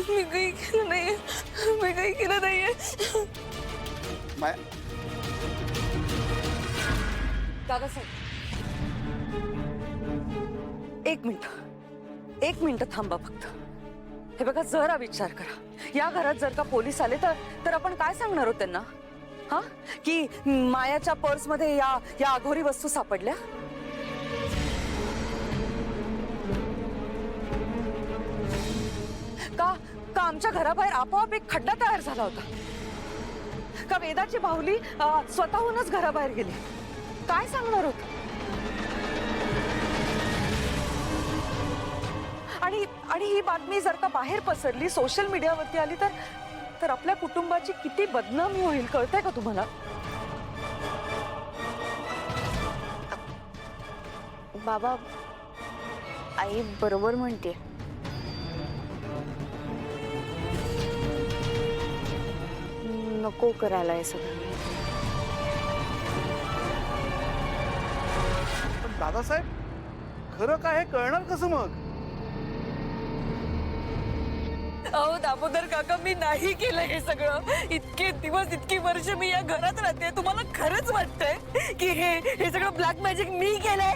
मी काही केलं नाहीये, मी काही केलं नाहीये. माया दादासाहेब, एक मिनिट थांबा फक्त. हे बघा, जरा विचार करा. या घरात जर का पोलीस आले तर आपण काय सांगणार आहोत त्यांना? हा, की मायाच्या पर्स मध्ये या अघोरी वस्तू सापडल्या. का आमच्या घराबाहेर आपोआप एक खड्डा तयार झाला होता? का वेदाची बाहुली स्वतःहूनच घराबाहेर गेली? काय सांगणार होत? आणि ही बातमी जर का बाहेर पसरली, सोशल मीडियावरती आली तर आपल्या कुटुंबाची किती बदनामी होईल, कळतंय का तुम्हाला? बाबा, आई बरोबर म्हणते. नको करायला हे सगळं. पण दादासाहेब, खरं काय हे कळणार कसं मग? अहो दामोदर काका, मी नाही केलं हे सगळं. इतके दिवस, इतकी वर्ष मी या घरात राहते. तुम्हाला खरंच वाटतंय की हे सगळं ब्लॅक मॅजिक मी केलंय?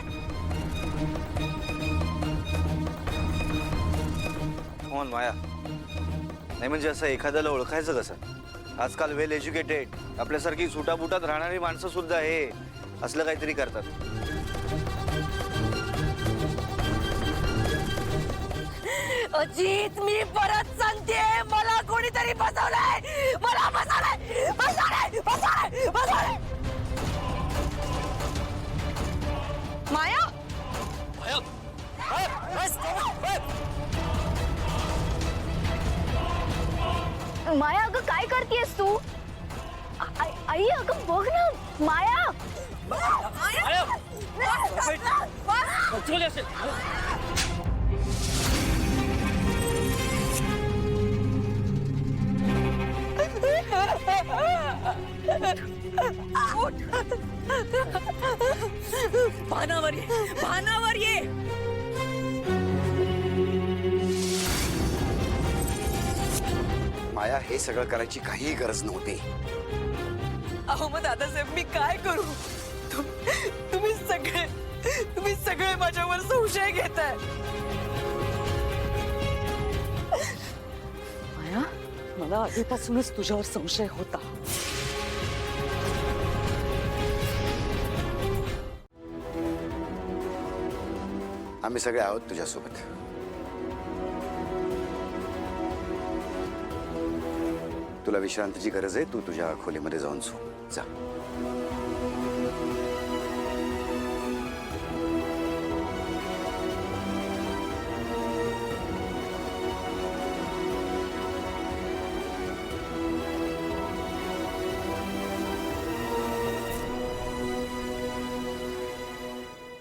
हो माया, नाही म्हणजे असं एखाद्याला ओळखायचं कसं? आजकाल वेल एज्युकेटेड, आपल्यासारखी सुटाबुटात राहणारी माणसं सुद्धा हे असलं काहीतरी करतात. अजित, मी परत सांगते, मला कोणीतरी फसवलंय. मला फसवलंय. माया, माया, अगं काय करतेस तू? आई, अगं बघ ना, माया. भानावर ये. माया, हे सगळं करायची काहीही गरज नव्हती. अहो मग दादासाहेब, मी काय करू? तुम्ही सगळे माझ्यावर संशय घेताय. माया, मला आधीपासूनच तुझ्यावर संशय होता. आम्ही सगळे आहोत तुझ्यासोबत. तुला विश्रांतीची गरज आहे, तू तुझ्या खोलीमध्ये जाऊन झोप जा.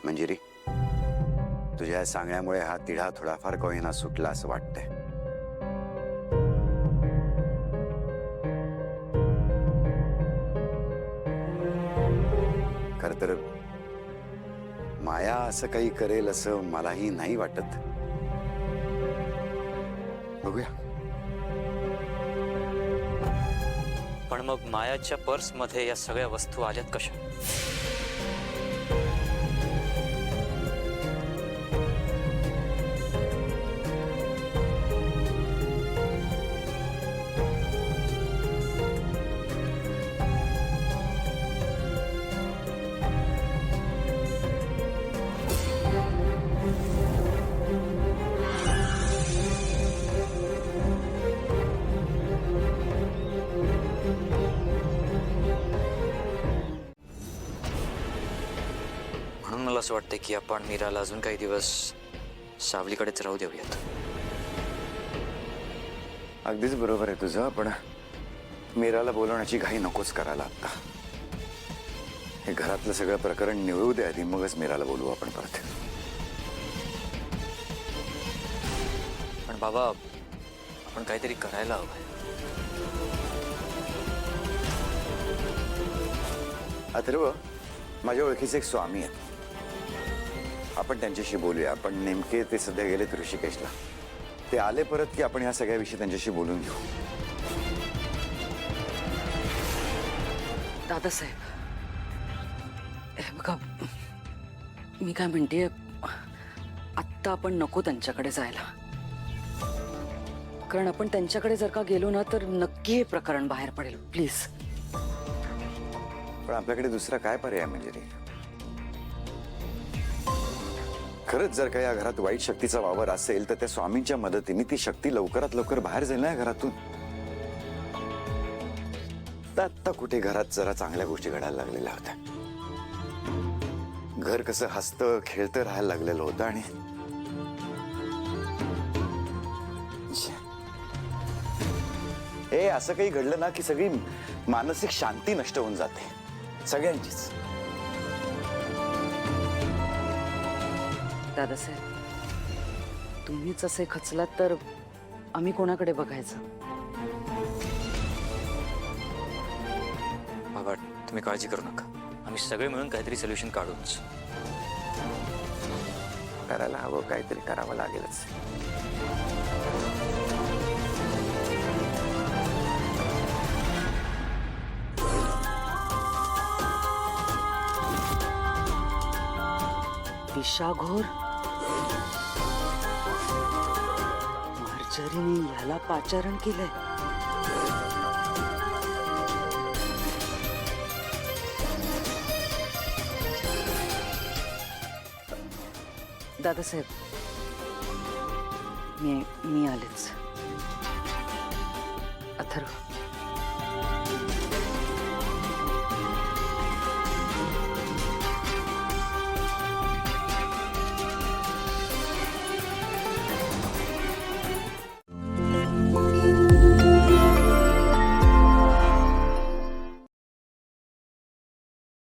मंजिरी, तुझ्या सांगण्यामुळे हा तिढा थोडाफार का होईना सुटला असं वाटतंय. खरं तर माया असं काही करेल असं मलाही नाही वाटत. बघूया. पण मग मायाच्या पर्स मध्ये या सगळ्या वस्तू आल्यात कशा? म्हणून मला असं वाटतं की आपण मीराला अजून काही दिवस सावलीकडेच राहू देऊयात. अगदीच बरोबर आहे तुझं, पण मीराला बोलवण्याची घाई नकोच करायला आता. हे घरातलं सगळं प्रकरण निवळू दे आधी, मगच मीराला बोलवू आपण परत. पण बाबा, आपण काहीतरी करायला हवंय. अथर्व, माझ्या ओळखीचे एक स्वामी आहेत, आपण त्यांच्याशी बोलूया. आपण नेमके ते सध्या गेलेत ऋषिकेशला. ते आले परत की आपण या सगळ्याविषयी त्यांच्याशी बोलून घेऊ. दादासाहेब, हे बघा, मी काय म्हणते, आत्ता आपण नको त्यांच्याकडे जायला. कारण आपण त्यांच्याकडे जर का गेलो ना तर नक्की हे प्रकरण बाहेर पडेल. प्लीज. पण आपल्याकडे दुसरा काय पर्याय म्हणजे रे? खरंच जर का या घरात वाईट शक्तीचा वावर असेल तर त्या स्वामींच्या मदतीने ती शक्ती लवकरात लवकर बाहेर जाईल ना या घरातून. आत्ता कुठे घरात जरा चांगल्या गोष्टी घडायला लागलेल्या होत्या. घर कसं हसतं खेळतं राहायला लागलेलं होतं आणि हे असं काही घडलं ना की सगळी मानसिक शांती नष्ट होऊन जाते सगळ्यांचीच. दादासाहेब, तुम्हीच असे खचलात तर आम्ही कोणाकडे बघायचं? बाबा, तुम्ही काळजी करू नका. आम्ही सगळे मिळून काहीतरी सोल्युशन काढूच. करायला हवं, काहीतरी करावं लागेलच. विषाघोर मार्जरीने याला पाचारण केलंय. दादासाहेब, मी आलेच. अथर्व,